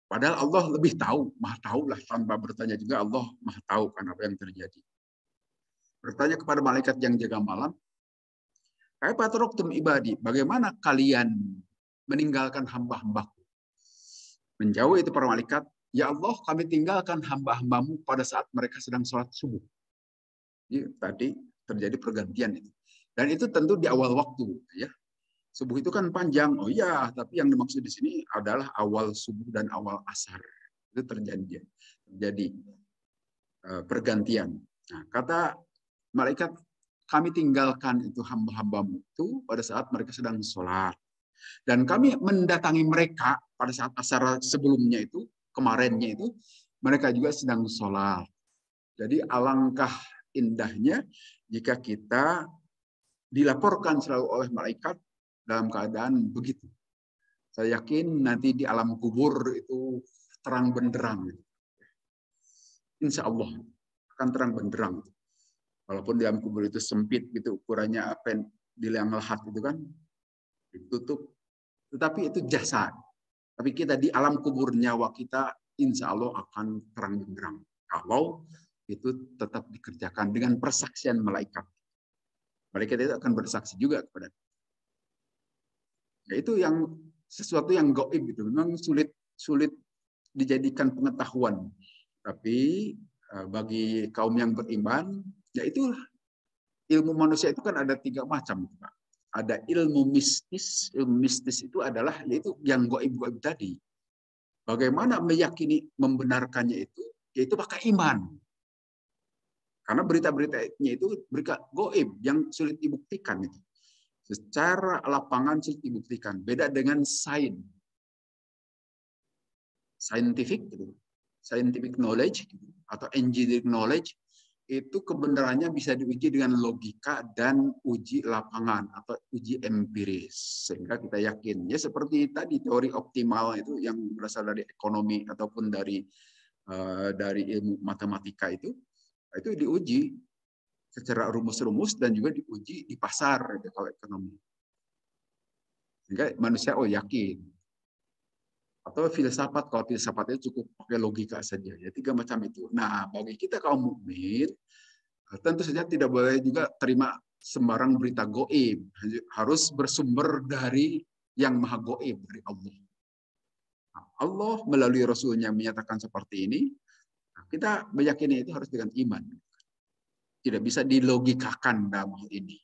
padahal Allah lebih tahu, maha tahu lah tanpa bertanya juga Allah maha tahu kan apa yang terjadi. Bertanya kepada malaikat yang jaga malam, kaifa taraktum ibadi, bagaimana kalian meninggalkan hamba-hambaku? Menjauh itu para malaikat, ya Allah kami tinggalkan hamba-hambamu pada saat mereka sedang sholat subuh. Jadi, tadi terjadi pergantian itu. Dan itu tentu di awal waktu. Ya. Subuh itu kan panjang. Oh iya, tapi yang dimaksud di sini adalah awal subuh dan awal asar. Itu terjadi pergantian. Nah, kata malaikat, kami tinggalkan itu hamba-hambamu itu pada saat mereka sedang sholat. Dan kami mendatangi mereka pada saat asar sebelumnya itu, kemarinnya itu, mereka juga sedang sholat. Jadi alangkah indahnya jika kita dilaporkan selalu oleh malaikat dalam keadaan begitu. Saya yakin nanti di alam kubur itu terang benderang. Insya Allah akan terang benderang. Walaupun di alam kubur itu sempit gitu ukurannya apa di liang lahat itu kan ditutup. Tetapi itu jasad. Tapi kita di alam kubur nyawa kita insya Allah akan terang benderang. Kalau itu tetap dikerjakan dengan persaksian malaikat. Malaikat itu akan bersaksi juga kepada kita. Ya, itu yang sesuatu yang gaib itu memang sulit dijadikan pengetahuan. Tapi bagi kaum yang beriman, ya itulah ilmu manusia itu kan ada 3 macam. Ada ilmu mistis. Ilmu mistis itu adalah yaitu yang gaib-gaib tadi. Bagaimana meyakini membenarkannya itu? Yaitu pakai iman. Karena berita-beritanya itu berita gaib yang sulit dibuktikan itu. Secara lapangan sulit dibuktikan. Beda dengan scientific gitu. Scientific knowledge gitu, atau engineering knowledge itu kebenarannya bisa diuji dengan logika dan uji lapangan atau uji empiris sehingga kita yakin ya seperti tadi teori optimal itu yang berasal dari ekonomi ataupun dari ilmu matematika itu diuji secara rumus-rumus dan juga diuji di pasar gitu, kalau ekonomi sehingga manusia yakin. Atau filsafat, kalau filsafat itu cukup pakai logika saja. Ya 3 macam itu. Nah, bagi kita kaum mukmin, tentu saja tidak boleh juga terima sembarang berita gaib. Harus bersumber dari yang maha gaib, dari Allah. Nah, Allah melalui Rasulnya menyatakan seperti ini. Nah, kita meyakini itu harus dengan iman. Tidak bisa dilogikakan dalam hal ini.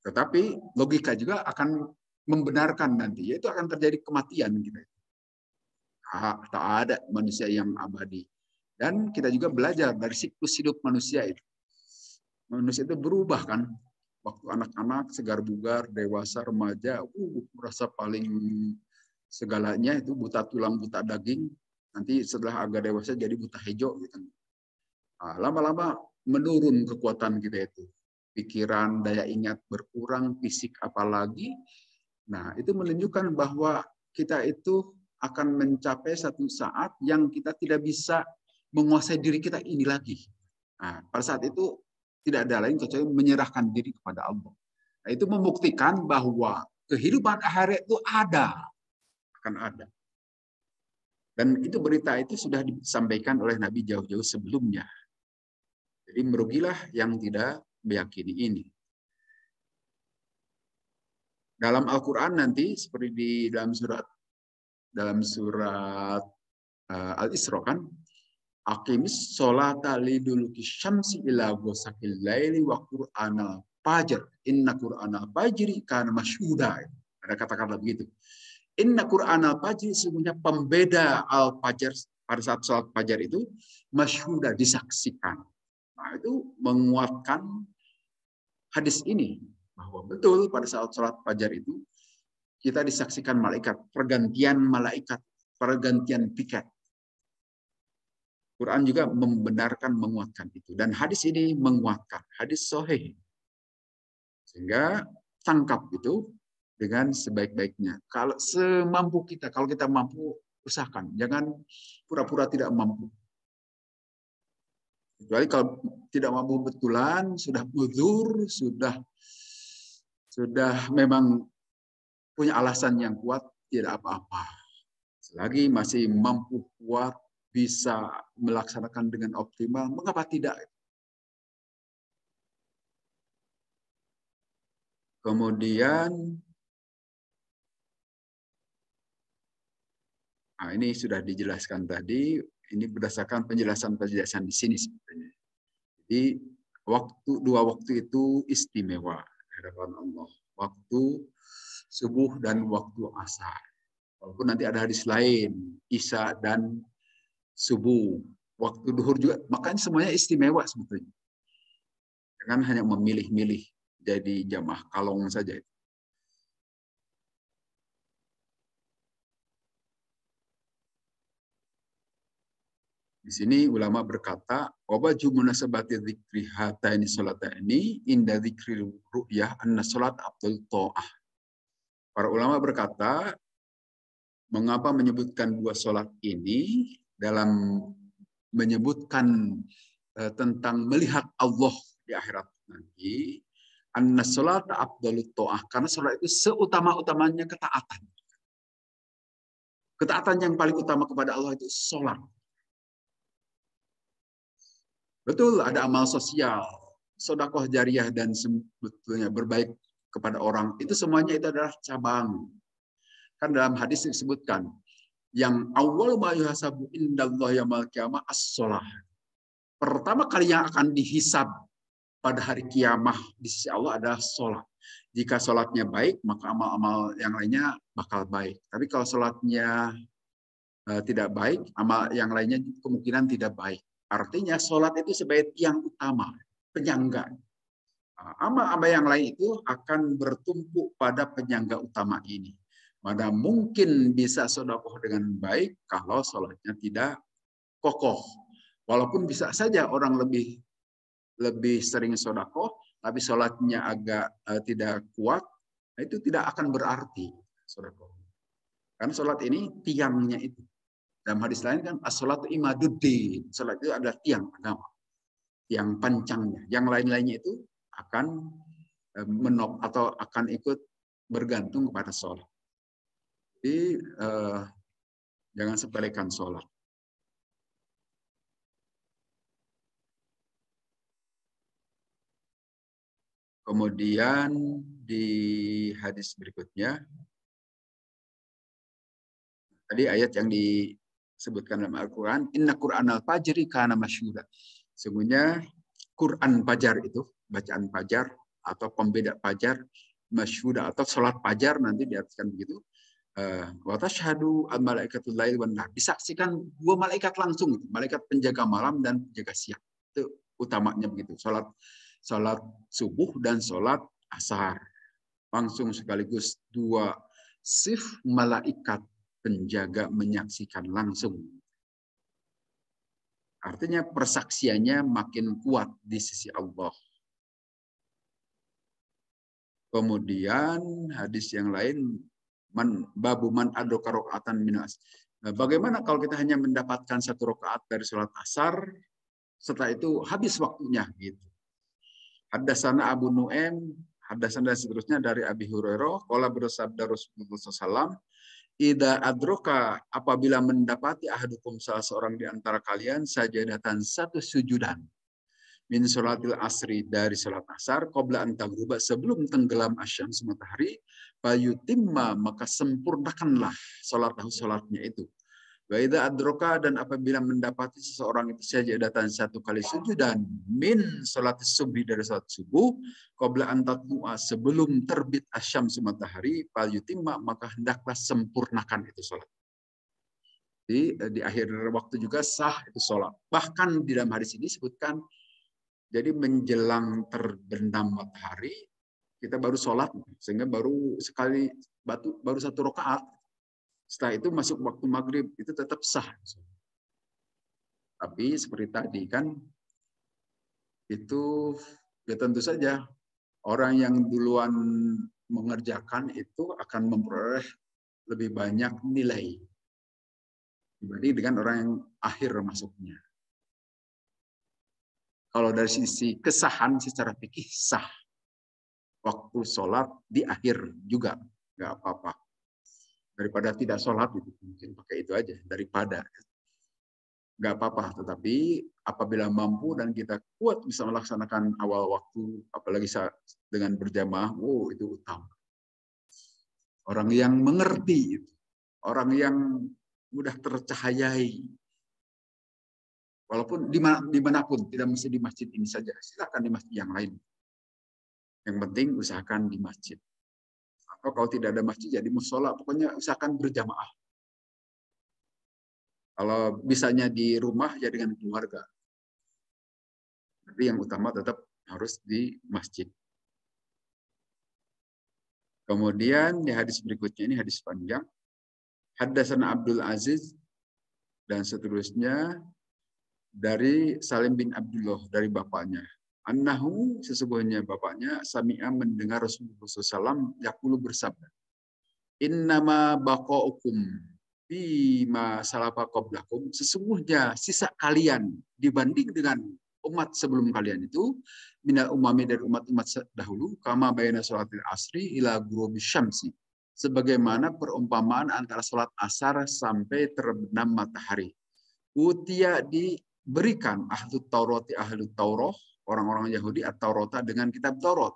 Tetapi logika juga akan membenarkan nanti, yaitu akan terjadi kematian gitu. Tak ada manusia yang abadi. Dan kita juga belajar dari siklus hidup manusia itu. Manusia itu berubah kan. Waktu anak-anak, segar bugar, dewasa, remaja, merasa paling segalanya itu buta tulang, buta daging. Nanti setelah agak dewasa jadi buta hijau gitu. Lama-lama menurun kekuatan kita itu. Pikiran, daya ingat berkurang, fisik apalagi. Nah, itu menunjukkan bahwa kita itu akan mencapai satu saat yang kita tidak bisa menguasai diri kita ini lagi. Nah, pada saat itu tidak ada lain kecuali menyerahkan diri kepada Allah. Nah, itu membuktikan bahwa kehidupan akhirat itu akan ada. Dan itu berita itu sudah disampaikan oleh Nabi jauh-jauh sebelumnya. Jadi merugilah yang tidak meyakini ini. Dalam Al-Quran nanti seperti di dalam surat Al-Isra kan, aqimis sholata liduluki syamsi ila ghasaqil laili wa qur'anal fajr inna qur'anal fajri kana masyhuda. Ada kata-kata begitu. Inna qur'anal fajri, sesungguhnya pembeda al-fajr pada saat sholat fajar itu masyhuda, disaksikan. Nah, itu menguatkan hadis ini bahwa betul pada saat sholat fajar itu kita disaksikan malaikat, pergantian piket. Quran juga membenarkan, menguatkan itu. Dan hadis ini menguatkan, hadis sahih. Sehingga tangkap itu dengan sebaik-baiknya. Kalau semampu kita, kalau kita mampu, usahakan. Jangan pura-pura tidak mampu. Kecuali kalau tidak mampu betulan, sudah uzur, sudah memang punya alasan yang kuat, tidak apa-apa. Selagi masih mampu, kuat, bisa melaksanakan dengan optimal, mengapa tidak? Kemudian, ini sudah dijelaskan tadi, ini berdasarkan penjelasan di sini sebetulnya. Jadi, dua waktu itu istimewa di hadapan Allah. Waktu subuh dan waktu asar. Walaupun nanti ada hadis lain, isya dan subuh, waktu duhur juga, makanya semuanya istimewa sebetulnya. Jangan hanya memilih-milih jadi jamaah kalong saja. Di sini ulama berkata, wabaju munasabati dzikri hataini salataini inda dzikri ru'yah anna salat afdal ta'ah. Para ulama berkata, mengapa menyebutkan dua salat ini dalam menyebutkan tentang melihat Allah di akhirat nanti, anna salat afdalut ta'ah, karena salat itu seutama-utamanya ketaatan. Ketaatan yang paling utama kepada Allah itu salat. Betul, ada amal sosial, sedekah jariah, dan sebetulnya berbaik kepada orang. Itu semuanya itu adalah cabang. Kan dalam hadis disebutkan, yang awal ma yuhasabu indallahi yaumil qiyamah as-shalah. Pertama kali yang akan dihisab pada hari kiamah di sisi Allah adalah sholat. Jika sholatnya baik, maka amal-amal yang lainnya bakal baik. Tapi kalau sholatnya tidak baik, amal yang lainnya kemungkinan tidak baik. Artinya sholat itu sebagai tiang utama, penyangga. Amal-amal yang lain itu akan bertumpu pada penyangga utama ini. Mana mungkin bisa sedekah dengan baik kalau sholatnya tidak kokoh. Walaupun bisa saja orang lebih sering sedekah, tapi sholatnya agak tidak kuat, itu tidak akan berarti sedekah. Karena sholat ini tiangnya itu. Dalam hadis lain kan as-sholatu imaduddin. Sholat itu adalah tiang agama, tiang pancangnya. Yang lain-lainnya itu akan menop atau akan ikut bergantung kepada sholat. Jadi jangan sepelekan sholat. Kemudian di hadis berikutnya, tadi ayat yang disebutkan dalam Al-Quran, Inna Qur'anal fajri kana masyhuda. Sesungguhnya Quran fajar itu, bacaan fajar atau pembeda fajar, masyhuda atau sholat fajar, nanti diartikan begitu. Wa tashhadu al-malaikatul lail wan nahar. Disaksikan dua malaikat langsung, malaikat penjaga malam dan penjaga siang. Itu utamanya begitu. Sholat subuh dan sholat asar. Langsung sekaligus dua shift malaikat penjaga menyaksikan langsung. Artinya persaksiannya makin kuat di sisi Allah. Kemudian hadis yang lain, babu man adraka rakaatan minas. Bagaimana kalau kita hanya mendapatkan 1 rakaat dari sholat asar, setelah itu habis waktunya gitu. Haddatsana Abu Nu'aim, haddatsana dan seterusnya dari Abi Hurairah, qala bersabda Rasulullah SAW, Ida adroka, apabila mendapati ahadukum salah seorang di antara kalian sajadatan 1 sujudan min sholatil asri, dari sholat asar, qabla an taghruba, sebelum tenggelam asyams matahari, fayutimma, maka sempurnakanlah sholatnya itu. Wa idza adroka, dan apabila mendapati seseorang itu sajadatan 1 kali sujudan min sholatis subhi, dari sholat subuh, qabla an tatlu'a, sebelum terbit asyams matahari, fayutimma, maka hendaklah sempurnakan itu sholat. Di akhir waktu juga sah itu sholat. Bahkan di dalam hadis ini disebutkan, jadi menjelang terbenam matahari kita baru sholat, sehingga baru 1 rakaat. Setelah itu masuk waktu maghrib, itu tetap sah. Tapi seperti tadi kan, itu ya tentu saja orang yang duluan mengerjakan itu akan memperoleh lebih banyak nilai dibanding dengan orang yang akhir masuknya. Kalau dari sisi kesahan secara fikih sah. Waktu sholat di akhir juga, nggak apa-apa. Daripada tidak sholat, itu mungkin pakai itu aja. Daripada. Nggak apa-apa. Tetapi apabila mampu dan kita kuat bisa melaksanakan awal waktu, apalagi dengan berjamaah, itu utama. Orang yang mengerti, orang yang mudah tercahayai. Walaupun dimanapun, tidak mesti di masjid ini saja. Silakan di masjid yang lain. Yang penting usahakan di masjid. Atau kalau tidak ada masjid, ya di musola. Pokoknya usahakan berjamaah. Kalau bisanya di rumah, ya dengan keluarga. Tapi yang utama tetap harus di masjid. Kemudian di hadis berikutnya, ini hadis panjang. Haddatsana Abdul Aziz, dan seterusnya dari Salim bin Abdullah, dari bapaknya. Annahu, sesungguhnya bapaknya, sami'a, mendengar Rasulullah SAW yaqulu, bersabda, innama baqa'ukum bima salafa qablakum, sesungguhnya sisa kalian dibanding dengan umat sebelum kalian itu, minal umami, dari umat-umat dahulu, kama bayna sholatil asri ila ghurubi syamsi, sebagaimana perumpamaan antara sholat asar sampai terbenam matahari. Utia, diberikan ahlu Taurati, ahlu Taurah, orang-orang Yahudi at-Taurata, dengan kitab Taurat.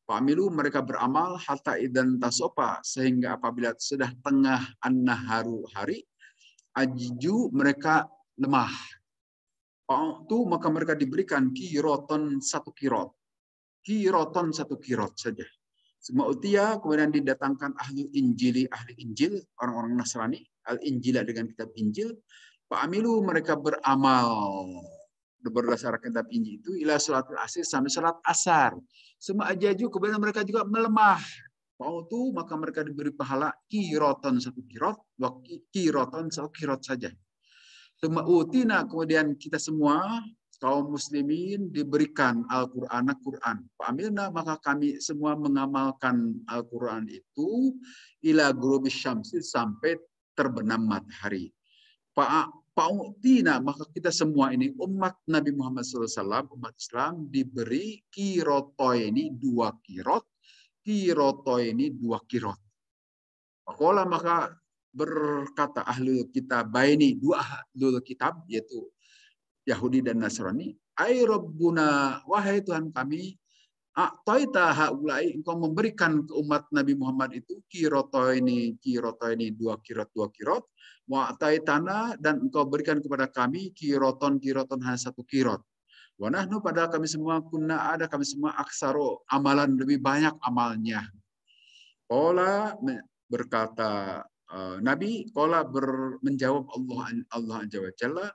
Fa'amilu, mereka beramal, hatta idan tasopa, sehingga apabila sudah tengah an-naharu, hari, ajiju, mereka lemah. Itu maka mereka diberikan kiroton 1 kirot. Kiroton 1 kirot saja. Semua utia, kemudian didatangkan ahli Injili, ahli Injil, orang-orang Nasrani, al-Injila, dengan kitab Injil. Fa'amilu, mereka beramal berdasarkan kitab Injil itu ila sholatul asir, sampai sholat asar. Semua ajaju, kemudian mereka juga melemah. Itu maka mereka diberi pahala kiroton 1 kirot, kiroton 1 kirot saja. Semua utina, kemudian kita semua kaum muslimin diberikan Al-Qur'an, Fa'amilna, maka kami semua mengamalkan Al-Qur'an itu ila ghurubi syamsi, sampai terbenam matahari. Fa'utina, maka kita semua ini umat Nabi Muhammad SAW, umat Islam, diberi kirotoini 2 kirot, kirotoini 2 kirot. Pakola, maka berkata ahlul kitab, baini, 2 ahlul kitab, yaitu Yahudi dan Nasrani, ai Rabbuna, wahai Tuhan kami, a'taita haulai, engkau memberikan ke umat Nabi Muhammad itu kirotoini 2 kirot, wa'taitana, dan engkau berikan kepada kami kiroton hanya 1 kirot. Wa nahnu, padahal kami semua, kami semua aksaro amalan, lebih banyak amalnya. Qala, berkata Nabi, qala, menjawab Allah Azza wa Jalla,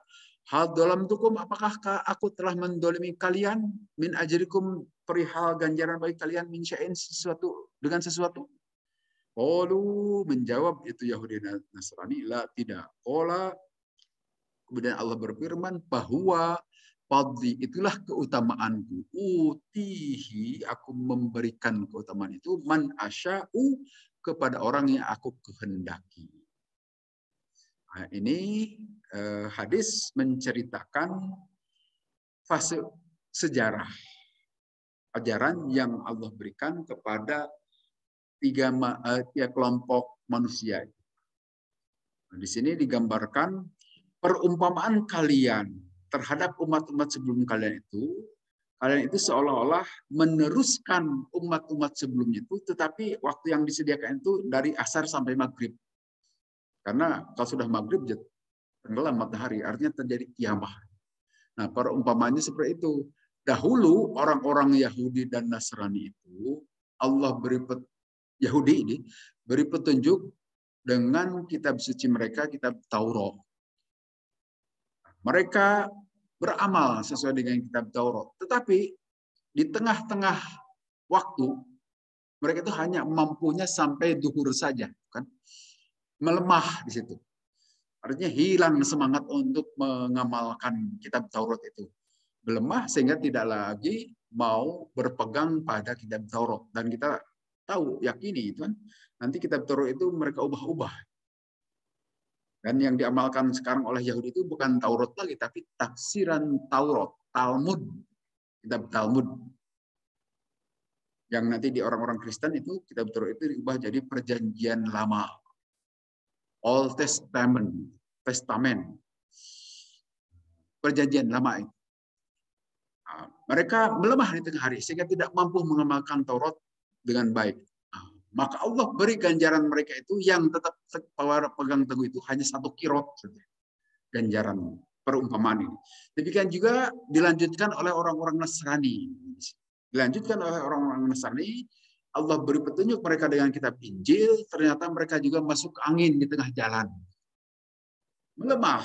hal dalam tukum, apakah aku telah mendolimi kalian, min ajrikum, perihal ganjaran bagi kalian, min syai'in, dengan sesuatu. Qalu, menjawab itu Yahudi dan Nasrani, la, tidak. Qala, Kemudian Allah berfirman bahwa fadli itulah keutamaanku. Utihi, aku memberikan keutamaan itu man asya'u kepada orang yang aku kehendaki. Nah, ini hadis menceritakan fase sejarah ajaran yang Allah berikan kepada tiga kelompok manusia. Nah, di sini digambarkan perumpamaan kalian terhadap umat-umat sebelum kalian itu seolah-olah meneruskan umat-umat sebelumnya itu, tetapi waktu yang disediakan itu dari asar sampai maghrib. Karena kalau sudah maghrib, tenggelam matahari, artinya terjadi kiamah. Nah, perumpamaannya seperti itu. Dahulu orang-orang Yahudi dan Nasrani itu, Allah Yahudi ini beri petunjuk dengan kitab suci mereka, kitab Taurat. Mereka beramal sesuai dengan kitab Taurat. Tetapi di tengah-tengah waktu, mereka itu hanya mampunya sampai duhur saja, kan? Melemah di situ. Artinya hilang semangat untuk mengamalkan kitab Taurat itu. Melemah sehingga tidak lagi mau berpegang pada kitab Taurat. Dan kita tahu, yakini itu kan, nanti kitab Taurat itu mereka ubah-ubah. Dan yang diamalkan sekarang oleh Yahudi itu bukan Taurat lagi, tapi tafsiran Taurat, Talmud, kitab Talmud. Yang nanti di orang-orang Kristen itu kitab Taurat itu diubah jadi Perjanjian Lama, Old Testament, Perjanjian Lama itu. Nah, mereka melemah di tengah hari sehingga tidak mampu mengamalkan Taurat dengan baik. Nah, maka Allah beri ganjaran mereka itu yang tetap pegang teguh itu hanya 1 kirot saja. Ganjaran perumpamaan ini. Demikian juga dilanjutkan oleh orang-orang Nasrani. Dilanjutkan oleh orang-orang Nasrani, Allah beri petunjuk mereka dengan kitab Injil, ternyata mereka juga masuk angin di tengah jalan. Melemah,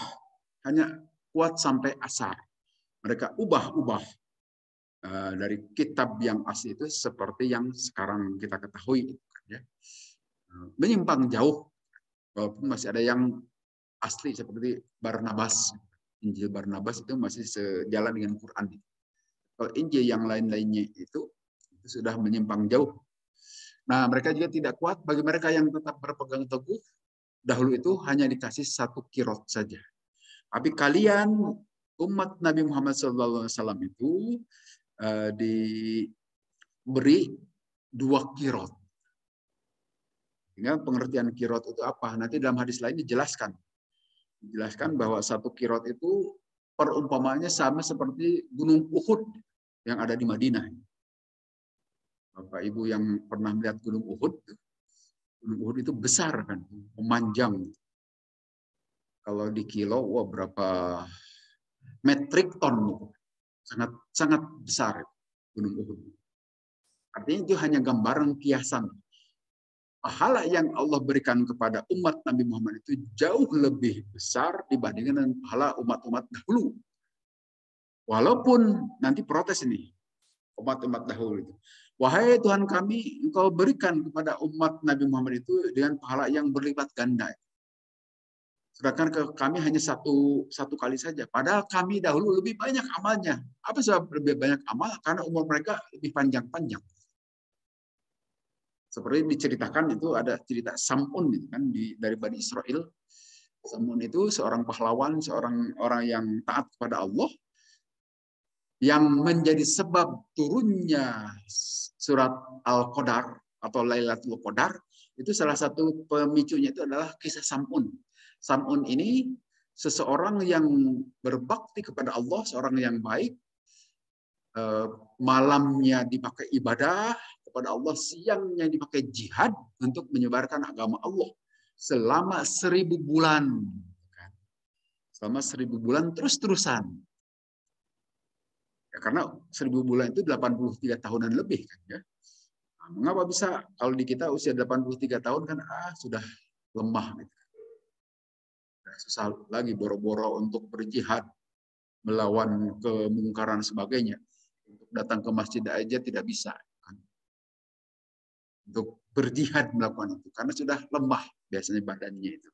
hanya kuat sampai asar. Mereka ubah-ubah dari kitab yang asli itu seperti yang sekarang kita ketahui. Menyimpang jauh, walaupun masih ada yang asli seperti Barnabas. Injil Barnabas itu masih sejalan dengan Quran. Kalau Injil yang lain-lainnya itu sudah menyimpang jauh. Nah, mereka juga tidak kuat. Bagi mereka yang tetap berpegang teguh, dahulu itu hanya dikasih 1 kirot saja. Tapi kalian, umat Nabi Muhammad SAW itu diberi 2 kirot. Sehingga pengertian kirot itu apa? Nanti dalam hadis lain dijelaskan. Dijelaskan bahwa 1 kirot itu perumpamaannya sama seperti Gunung Uhud yang ada di Madinah. Bapak Ibu yang pernah melihat Gunung Uhud itu besar kan, memanjang. Kalau di kilo, wah berapa metrik ton itu. Sangat besar Gunung Uhud. Artinya itu hanya gambaran kiasan. Pahala yang Allah berikan kepada umat Nabi Muhammad itu jauh lebih besar dibandingkan dengan pahala umat-umat dahulu. Walaupun nanti protes ini, umat-umat dahulu itu. Wahai Tuhan kami, Engkau berikan kepada umat Nabi Muhammad itu dengan pahala yang berlipat ganda. Sedangkan ke kami hanya satu kali saja. Padahal kami dahulu lebih banyak amalnya. Apa sebab lebih banyak amal? Karena umur mereka lebih panjang-panjang. Seperti diceritakan itu ada cerita Sam'un gitu kan dari Bani Israel. Sam'un itu seorang pahlawan, seorang orang yang taat kepada Allah, yang menjadi sebab turunnya surat Al-Qadar atau Lailatul Qadar, itu salah satu pemicunya itu adalah kisah Sam'un. Sam'un ini seseorang yang berbakti kepada Allah, seorang yang baik, malamnya dipakai ibadah kepada Allah, siangnya dipakai jihad untuk menyebarkan agama Allah selama 1000 bulan. Selama 1000 bulan terus-terusan. Ya, karena 1000 bulan itu 83 tahunan lebih kan ya. Nah, mengapa bisa kalau di kita usia 83 tahun kan sudah lemah gitu. Susah lagi boro-boro untuk berjihad melawan kemungkaran sebagainya. Untuk datang ke masjid aja tidak bisa kan. Untuk berjihad melakukan itu karena sudah lemah biasanya badannya itu.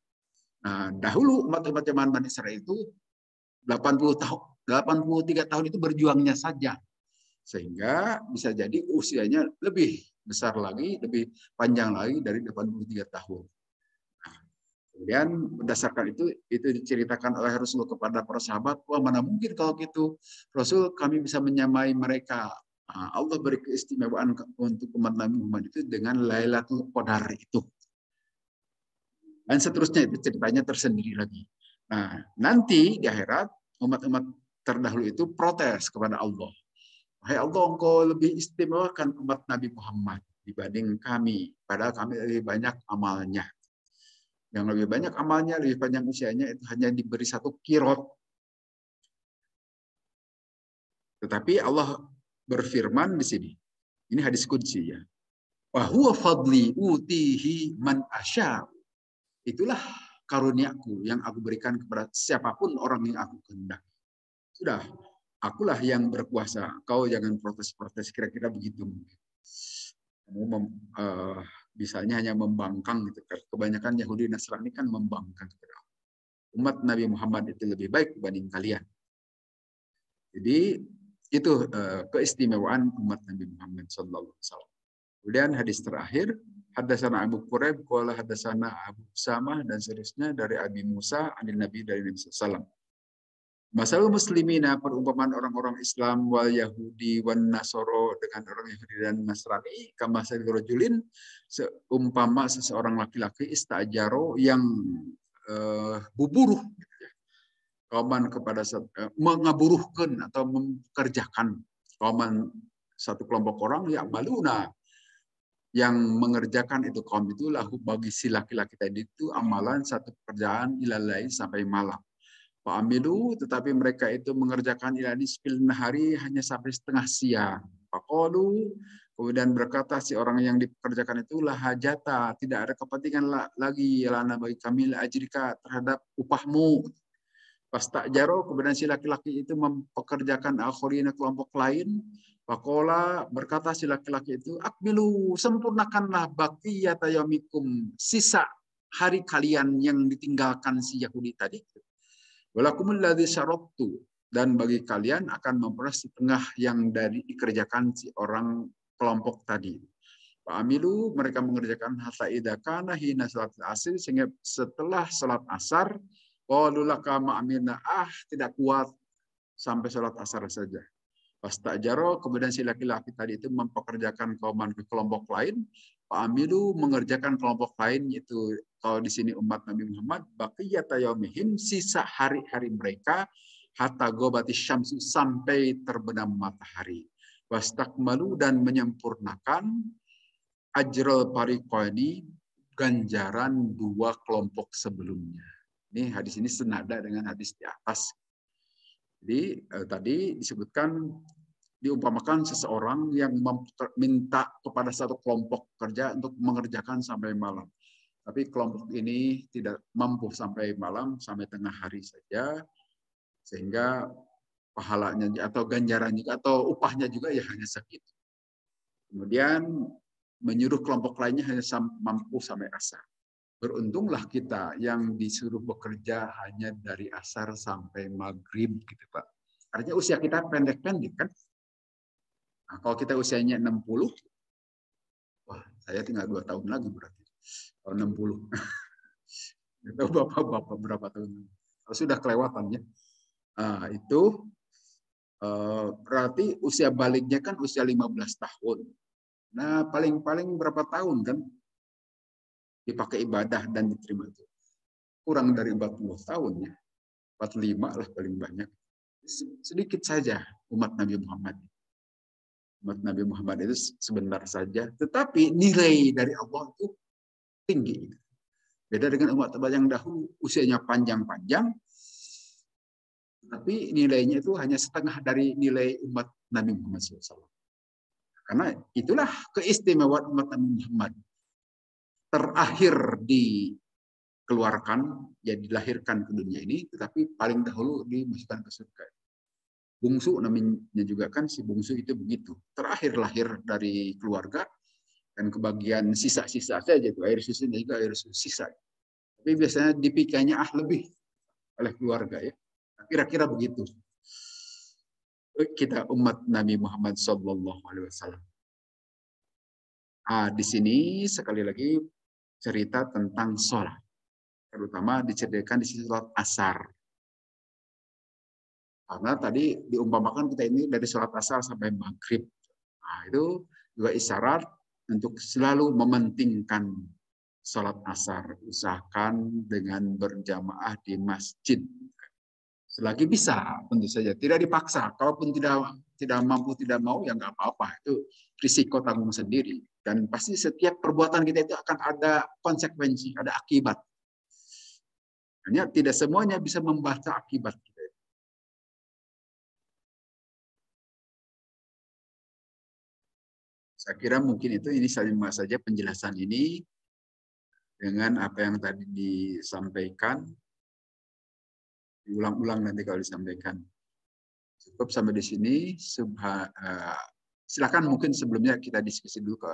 Nah, dahulu umat-umat zaman Bani Israil itu 80 tahun, 83 tahun itu berjuangnya saja. Sehingga bisa jadi usianya lebih besar lagi, lebih panjang lagi dari 83 tahun. Kemudian berdasarkan itu diceritakan oleh Rasul kepada para sahabat, wah mana mungkin kalau gitu Rasul kami bisa menyamai mereka. Allah beri keistimewaan untuk umat Nabi Muhammad itu dengan Lailatul Qadar itu. Dan seterusnya itu ceritanya tersendiri lagi. Nah, nanti di akhirat umat-umat terdahulu itu protes kepada Allah. Hai Allah, engkau lebih istimewakan umat Nabi Muhammad dibanding kami, padahal kami lebih banyak amalnya. Yang lebih banyak amalnya, lebih panjang usianya itu hanya diberi 1 kirot. Tetapi Allah berfirman di sini. Ini hadis qudsi ya. Wa huwa fadli utihi man asya. Itulah karuniaku yang aku berikan kepada siapapun orang yang aku kehendaki. Sudah, akulah yang berkuasa. Kau jangan protes-protes, kira-kira begitu. Kamu bisanya hanya membangkang gitu. Kebanyakan Yahudi Nasrani kan membangkang kepada Allah. Umat Nabi Muhammad itu lebih baik dibanding kalian. Jadi itu keistimewaan umat Nabi Muhammad SAW. Kemudian hadis terakhir, hadasana Abu Quraib, qala hadasana Abu Usamah dan seterusnya dari Abi Musa, anil Nabi dari Nabi SAW. Masalah muslimina, perumpamaan orang-orang Islam wal Yahudi wan Nasoro dengan orang Yahudi dan Nasrani, kama rajulin, seumpama seseorang laki-laki istajaro yang buburuh gitu ya. Kauman kepada mengaburuhkan atau memkerjakan kauman satu kelompok orang yang baluna yang mengerjakan itu kaum itu lahu bagi si laki-laki tadi itu amalan satu pekerjaan ilalai sampai malam. Pak Amilu, tetapi mereka itu mengerjakan ilani sepil nahari hanya sampai setengah siang. Pakolu, kemudian berkata si orang yang dipekerjakan itu lah hajata, tidak ada kepentingan lagi lana bagi kami la ajrika terhadap upahmu. Pas tak jaro, kemudian si laki-laki itu mempekerjakan akhirina kelompok lain. Pakola berkata si laki-laki itu, akmilu, sempurnakanlah baqiyata yaumikum, sisa hari kalian yang ditinggalkan si Yahudi tadi. Walakumul ladzi syarattu, dan bagi kalian akan memperoleh setengah yang dari dikerjakan si orang kelompok tadi. Pak Amilu, mereka mengerjakan hatta idza kana hina salatul asr, sehingga setelah salat asar qalu laka ma'amilna, tidak kuat sampai salat asar saja. Pas tak jaro, kemudian si laki-laki tadi itu mempekerjakan kauman ke kelompok lain. Pak Amilu mengerjakan kelompok lain, yaitu kalau di sini umat Nabi Muhammad, baqiyata yaumihim, sisa hari-hari mereka, hatta gobati syamsu, sampai terbenam matahari. Wastakmalu, dan menyempurnakan ajral pariqani, ganjaran 2 kelompok sebelumnya. Ini hadis ini senada dengan hadis di atas. Jadi tadi disebutkan diumpamakan seseorang yang minta kepada satu kelompok kerja untuk mengerjakan sampai malam. Tapi kelompok ini tidak mampu sampai malam, sampai tengah hari saja, sehingga pahalanya atau ganjarannya atau upahnya juga ya hanya segitu. Kemudian menyuruh kelompok lainnya hanya mampu sampai asar. Beruntunglah kita yang disuruh bekerja hanya dari asar sampai maghrib gitu Pak. Artinya usia kita pendek-pendek kan. Nah, kalau kita usianya 60, wah saya tinggal 2 tahun lagi berarti. Kalau 60. Itu bapak-bapak berapa tahun. Kalau sudah kelewatan ya. Nah, itu berarti usia baliknya kan usia 15 tahun. Nah, paling-paling berapa tahun kan dipakai ibadah dan diterima itu. Kurang dari 40 tahun ya. 45 lah paling banyak. Sedikit saja umat Nabi Muhammad. Umat Nabi Muhammad itu sebentar saja, tetapi nilai dari Allah itu tinggi. Beda dengan umat yang dahulu, usianya panjang-panjang, tapi nilainya itu hanya setengah dari nilai umat Nabi Muhammad SAW. Karena itulah keistimewaan umat Nabi Muhammad. Terakhir dikeluarkan, ya dilahirkan ke dunia ini, tetapi paling dahulu dimasukkan ke surga. Bungsu namanya juga kan, si bungsu itu begitu. Terakhir lahir dari keluarga, dan kebagian sisa-sisa saja, itu air susunya juga air susu sisa. Tapi biasanya dipikirnya lebih oleh keluarga ya. Kira-kira begitu. Kita umat Nabi Muhammad SAW. Di sini sekali lagi cerita tentang sholat. Terutama diceritakan di sini sholat asar. Karena tadi diumpamakan kita ini dari sholat asar sampai maghrib. Itu juga isyarat untuk selalu mementingkan sholat asar. Usahakan dengan berjamaah di masjid. Selagi bisa, tentu saja. Tidak dipaksa. Kalaupun tidak mampu, tidak mau, ya nggak apa-apa. Itu risiko tanggung sendiri. Dan pasti setiap perbuatan kita itu akan ada konsekuensi, ada akibat. Hanya tidak semuanya bisa membaca akibat kita. Saya kira mungkin ini saja penjelasan ini dengan apa yang tadi disampaikan. Diulang-ulang nanti kalau disampaikan. Cukup sampai di sini. Silakan mungkin sebelumnya kita diskusi dulu